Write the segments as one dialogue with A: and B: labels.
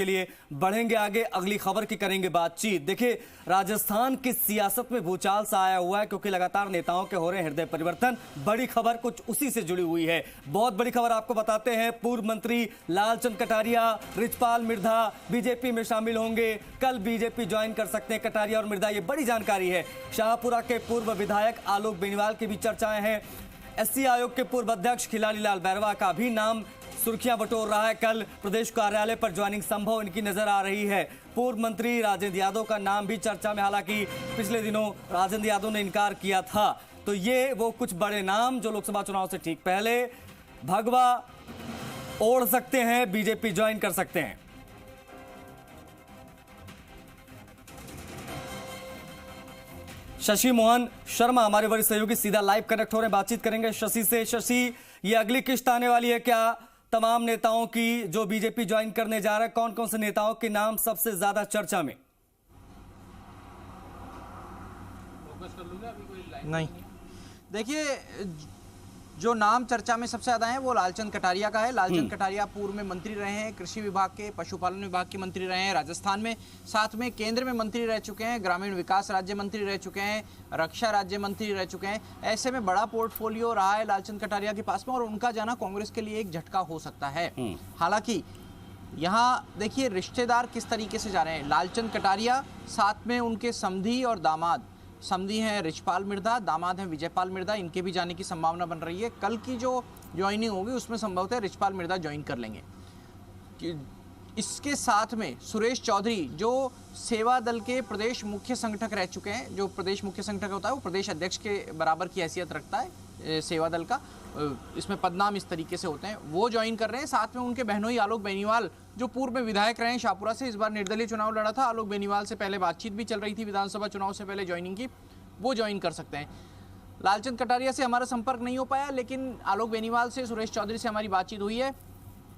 A: के लिए बढ़ेंगे आगे। अगली खबर की करेंगे बातचीत। देखिए, राजस्थान की सियासत में भूचाल सा आया हुआ है क्योंकि लगातार नेताओं के हो रहे हैं हृदय परिवर्तन। बड़ी खबर कुछ उसी से जुड़ी हुई है। बहुत बड़ी खबर आपको बताते हैं। पूर्व मंत्री लालचंद कटारिया, रिचपाल मिर्धा बीजेपी में शामिल होंगे। कल बीजेपी ज्वाइन कर सकते हैं कटारिया और मिर्धा, ये बड़ी जानकारी है। शाहपुरा के पूर्व विधायक आलोक बेनीवाल की भी चर्चाएं हैं। एससी आयोग के पूर्व अध्यक्ष खिलाड़ी लाल बैरवा का भी नाम सुर्खियां बटोर रहा है। कल प्रदेश कार्यालय पर ज्वाइनिंग संभव इनकी नजर आ रही है। पूर्व मंत्री राजेंद्र यादव का नाम भी चर्चा में, हालांकि पिछले दिनों राजेंद्र यादव ने इनकार किया था। तो ये वो कुछ बड़े नाम जो लोकसभा चुनाव से ठीक पहले भगवा ओढ़ सकते हैं, बीजेपी ज्वाइन कर सकते हैं। शशि मोहन शर्मा हमारे वरिष्ठ सहयोगी सीधा लाइव कनेक्ट हो रहे हैं, बातचीत करेंगे शशि से। शशि, ये अगली किश्त आने वाली है क्या तमाम नेताओं की जो बीजेपी ज्वाइन करने जा रहे हैं? कौन कौन से नेताओं के नाम सबसे ज्यादा चर्चा में?
B: नहीं, देखिए, जो नाम चर्चा में सबसे ज्यादा है वो लालचंद कटारिया का है। लालचंद कटारिया पूर्व में मंत्री रहे हैं, कृषि विभाग के, पशुपालन विभाग के मंत्री रहे हैं राजस्थान में, साथ में केंद्र में मंत्री रह चुके हैं, ग्रामीण विकास राज्य मंत्री रह चुके हैं, रक्षा राज्य मंत्री रह चुके हैं। ऐसे में बड़ा पोर्टफोलियो रहा है लालचंद कटारिया के पास में, और उनका जाना कांग्रेस के लिए एक झटका हो सकता है। हालांकि यहाँ देखिए रिश्तेदार किस तरीके से जा रहे हैं। लालचंद कटारिया, साथ में उनके समधी और दामाद, समधी हैं रिचपाल मिर्धा, दामाद हैं विजयपाल मिर्धा, इनके भी जाने की संभावना बन रही है। कल की जो ज्वाइनिंग होगी उसमें संभवतः रिचपाल मिर्धा ज्वाइन कर लेंगे। इसके साथ में सुरेश चौधरी, जो सेवा दल के प्रदेश मुख्य संगठक रह चुके हैं, जो प्रदेश मुख्य संगठक होता है वो प्रदेश अध्यक्ष के बराबर की हैसियत रखता है सेवा दल का, इसमें पदनाम इस तरीके से होते हैं, वो ज्वाइन कर रहे हैं। साथ में उनके बहनोई आलोक बेनीवाल, जो पूर्व में विधायक रहे हैं शाहपुरा से, इस बार निर्दलीय चुनाव लड़ा था। आलोक बेनीवाल से पहले बातचीत भी चल रही थी विधानसभा चुनाव से पहले ज्वाइनिंग की, वो ज्वाइन कर सकते हैं। लालचंद कटारिया से हमारा संपर्क नहीं हो पाया, लेकिन आलोक बेनीवाल से, सुरेश चौधरी से हमारी बातचीत हुई है।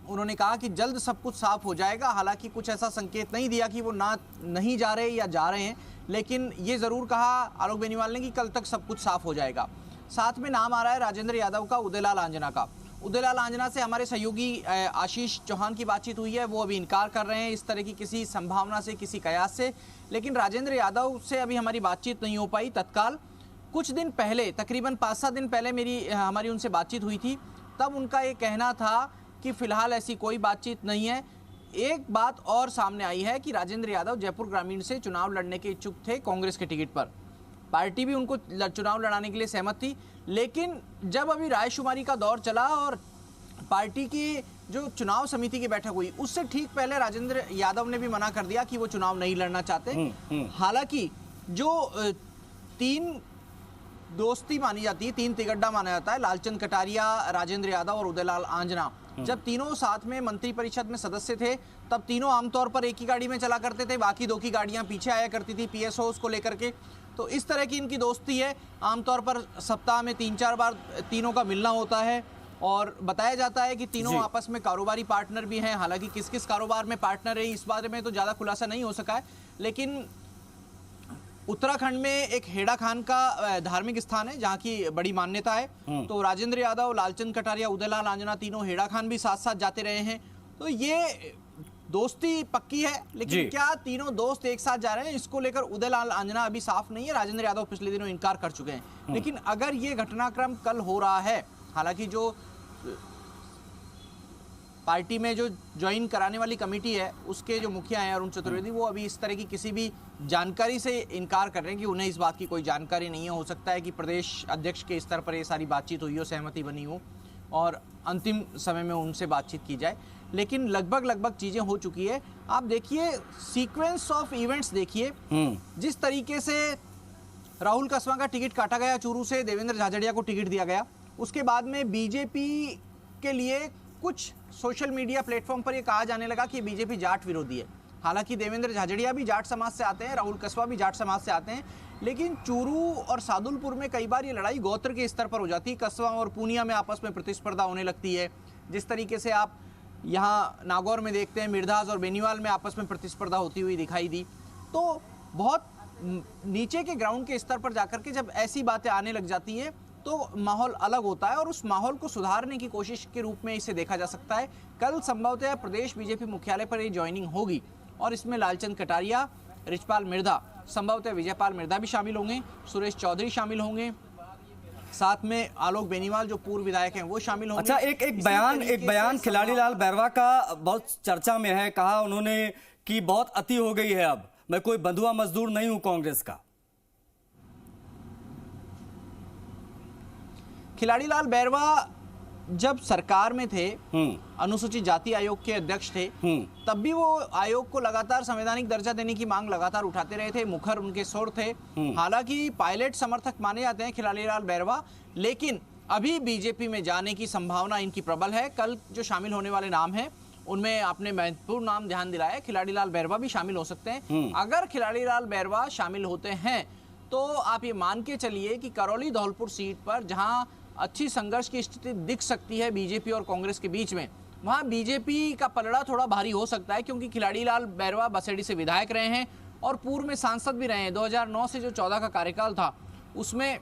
B: उन्होंने कहा कि जल्द सब कुछ साफ हो जाएगा। हालांकि कुछ ऐसा संकेत नहीं दिया कि वो नहीं जा रहे या जा रहे हैं, लेकिन ये ज़रूर कहा आलोक बेनीवाल ने कि कल तक सब कुछ साफ हो जाएगा। साथ में नाम आ रहा है राजेंद्र यादव का, उदयलाल आंजना का। उदयलाल आंजना से हमारे सहयोगी आशीष चौहान की बातचीत हुई है, वो अभी इनकार कर रहे हैं इस तरह की किसी संभावना से, किसी कयास से। लेकिन राजेंद्र यादव से अभी हमारी बातचीत नहीं हो पाई तत्काल। कुछ दिन पहले, तकरीबन 5-7 दिन पहले हमारी उनसे बातचीत हुई थी, तब उनका ये कहना था कि फिलहाल ऐसी कोई बातचीत नहीं है। एक बात और सामने आई है कि राजेंद्र यादव जयपुर ग्रामीण से चुनाव लड़ने के इच्छुक थे कांग्रेस के टिकट पर। पार्टी भी उनको चुनाव लड़ाने के लिए सहमत थी, लेकिन जब अभी रायशुमारी का दौर चला और पार्टी की जो चुनाव समिति की बैठक हुई, उससे ठीक पहले राजेंद्र यादव ने भी मना कर दिया कि वो चुनाव नहीं लड़ना चाहते। हालांकि जो 3 दोस्ती मानी जाती है, 3 तिगड्डा माना जाता है, लालचंद कटारिया, राजेंद्र यादव और उदयलाल आंजना, जब तीनों साथ में मंत्री परिषद में सदस्य थे, तब तीनों आमतौर पर एक ही गाड़ी में चला करते थे, बाकी 2 की गाड़ियां पीछे आया करती थी पीएसओ को लेकर के। तो इस तरह की इनकी दोस्ती है। आमतौर पर सप्ताह में 3-4 बार तीनों का मिलना होता है, और बताया जाता है कि तीनों आपस में कारोबारी पार्टनर भी हैं। हालांकि किस किस कारोबार में पार्टनर है इस बारे में तो ज़्यादा खुलासा नहीं हो सका है, लेकिन उत्तराखंड में एक हेड़ा खान का धार्मिक स्थान है जहाँ की बड़ी मान्यता है। तो राजेंद्र यादव, लालचंद कटारिया, उदयलाल आंजना, तीनों हेड़ा खान भी साथ साथ जाते रहे हैं। तो ये दोस्ती पक्की है, लेकिन क्या तीनों दोस्त एक साथ जा रहे हैं, इसको लेकर उदयलाल आंजना अभी साफ नहीं है। राजेंद्र यादव पिछले दिनों इनकार कर चुके हैं। लेकिन अगर ये घटनाक्रम कल हो रहा है, हालांकि जो पार्टी में जो ज्वाइन कराने वाली कमेटी है उसके जो मुखिया हैं अरुण चतुर्वेदी, वो अभी इस तरह की किसी भी जानकारी से इनकार कर रहे हैं कि उन्हें इस बात की कोई जानकारी नहीं है। हो सकता है कि प्रदेश अध्यक्ष के स्तर पर ये सारी बातचीत हुई हो, सहमति बनी हो और अंतिम समय में उनसे बातचीत की जाए, लेकिन लगभग चीज़ें हो चुकी है। आप देखिए सीक्वेंस ऑफ इवेंट्स, देखिए जिस तरीके से राहुल कस्वां का टिकट काटा गया चूरू से, देवेंद्र झाझड़िया को टिकट दिया गया, उसके बाद में बीजेपी के लिए कुछ सोशल मीडिया प्लेटफॉर्म पर यह कहा जाने लगा कि बीजेपी जाट विरोधी है। हालांकि देवेंद्र झाझड़िया भी जाट समाज से आते हैं, राहुल कस्वां भी जाट समाज से आते हैं, लेकिन चूरू और सादुलपुर में कई बार ये लड़ाई गोत्र के स्तर पर हो जाती है। कस्वां और पूनिया में आपस में प्रतिस्पर्धा होने लगती है, जिस तरीके से आप यहाँ नागौर में देखते हैं, मिर्धास और बेनीवाल में आपस में प्रतिस्पर्धा होती हुई दिखाई दी। तो बहुत नीचे के ग्राउंड के स्तर पर जाकर के जब ऐसी बातें आने लग जाती है तो माहौल अलग होता है और उस माहौल को सुधारने की कोशिश के रूप में इसे देखा जा सकता है। कल संभवतः प्रदेश बीजेपी मुख्यालय पर ये ज्वाइनिंग होगी और इसमें लालचंद कटारिया, रिचपाल मिर्धा, संभवतः विजयपाल मिर्धा भी शामिल होंगे, सुरेश चौधरी शामिल होंगे, साथ में आलोक बेनीवाल जो पूर्व विधायक हैं वो शामिल होंगे।
A: अच्छा, एक बयान खिलाड़ी लाल बैरवा का बहुत चर्चा में है। कहा उन्होंने कि बहुत अति हो गई है, अब मैं कोई बंधुआ मजदूर नहीं हूं कांग्रेस का।
B: खिलाड़ी लाल बैरवा जब सरकार में थे, अनुसूचित जाति आयोग के अध्यक्ष थे, तब भी वो आयोग को लगातार संवैधानिक दर्जा देने की मांग लगातार उठाते रहे थे, मुखर उनके सुर थे। हालांकि पायलट समर्थक माने जाते हैं खिलाड़ी लाल बैरवा, लेकिन अभी बीजेपी में जाने की संभावना इनकी प्रबल है। कल जो शामिल होने वाले नाम हैं उनमें आपने महत्वपूर्ण नाम ध्यान दिलाया, खिलाड़ी लाल बैरवा भी शामिल हो सकते हैं। अगर खिलाड़ी लाल बैरवा शामिल होते हैं तो आप ये मान के चलिए कि करौली धौलपुर सीट पर जहां अच्छी संघर्ष की स्थिति दिख सकती है बीजेपी और कांग्रेस के बीच में, वहां बीजेपी का पलड़ा थोड़ा भारी हो सकता है, क्योंकि खिलाड़ी लाल बैरवा बसेड़ी से विधायक रहे हैं और पूर्व में सांसद भी रहे हैं। 2009 से जो 14 का कार्यकाल था उसमें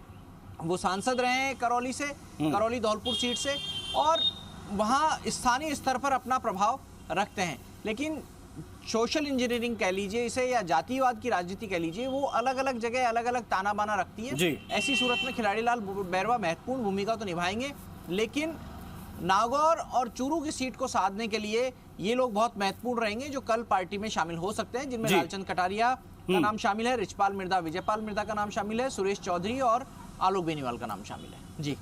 B: वो सांसद रहे हैं करौली से, करौली धौलपुर सीट से, और वहां स्थानीय स्तर पर अपना प्रभाव रखते हैं। लेकिन सोशल इंजीनियरिंग कह लीजिए इसे या जातिवाद की राजनीति कह लीजिए, वो अलग अलग जगह अलग अलग ताना बाना रखती है। ऐसी सूरत में खिलाड़ी लाल बैरवा महत्वपूर्ण भूमिका तो निभाएंगे, लेकिन नागौर और चूरू की सीट को साधने के लिए ये लोग बहुत महत्वपूर्ण रहेंगे जो कल पार्टी में शामिल हो सकते हैं, जिनमें लालचंद कटारिया का नाम शामिल है, रिचपाल मिर्धा, विजयपाल मिर्धा का नाम शामिल है, सुरेश चौधरी और आलोक बेनीवाल का नाम शामिल है। जी।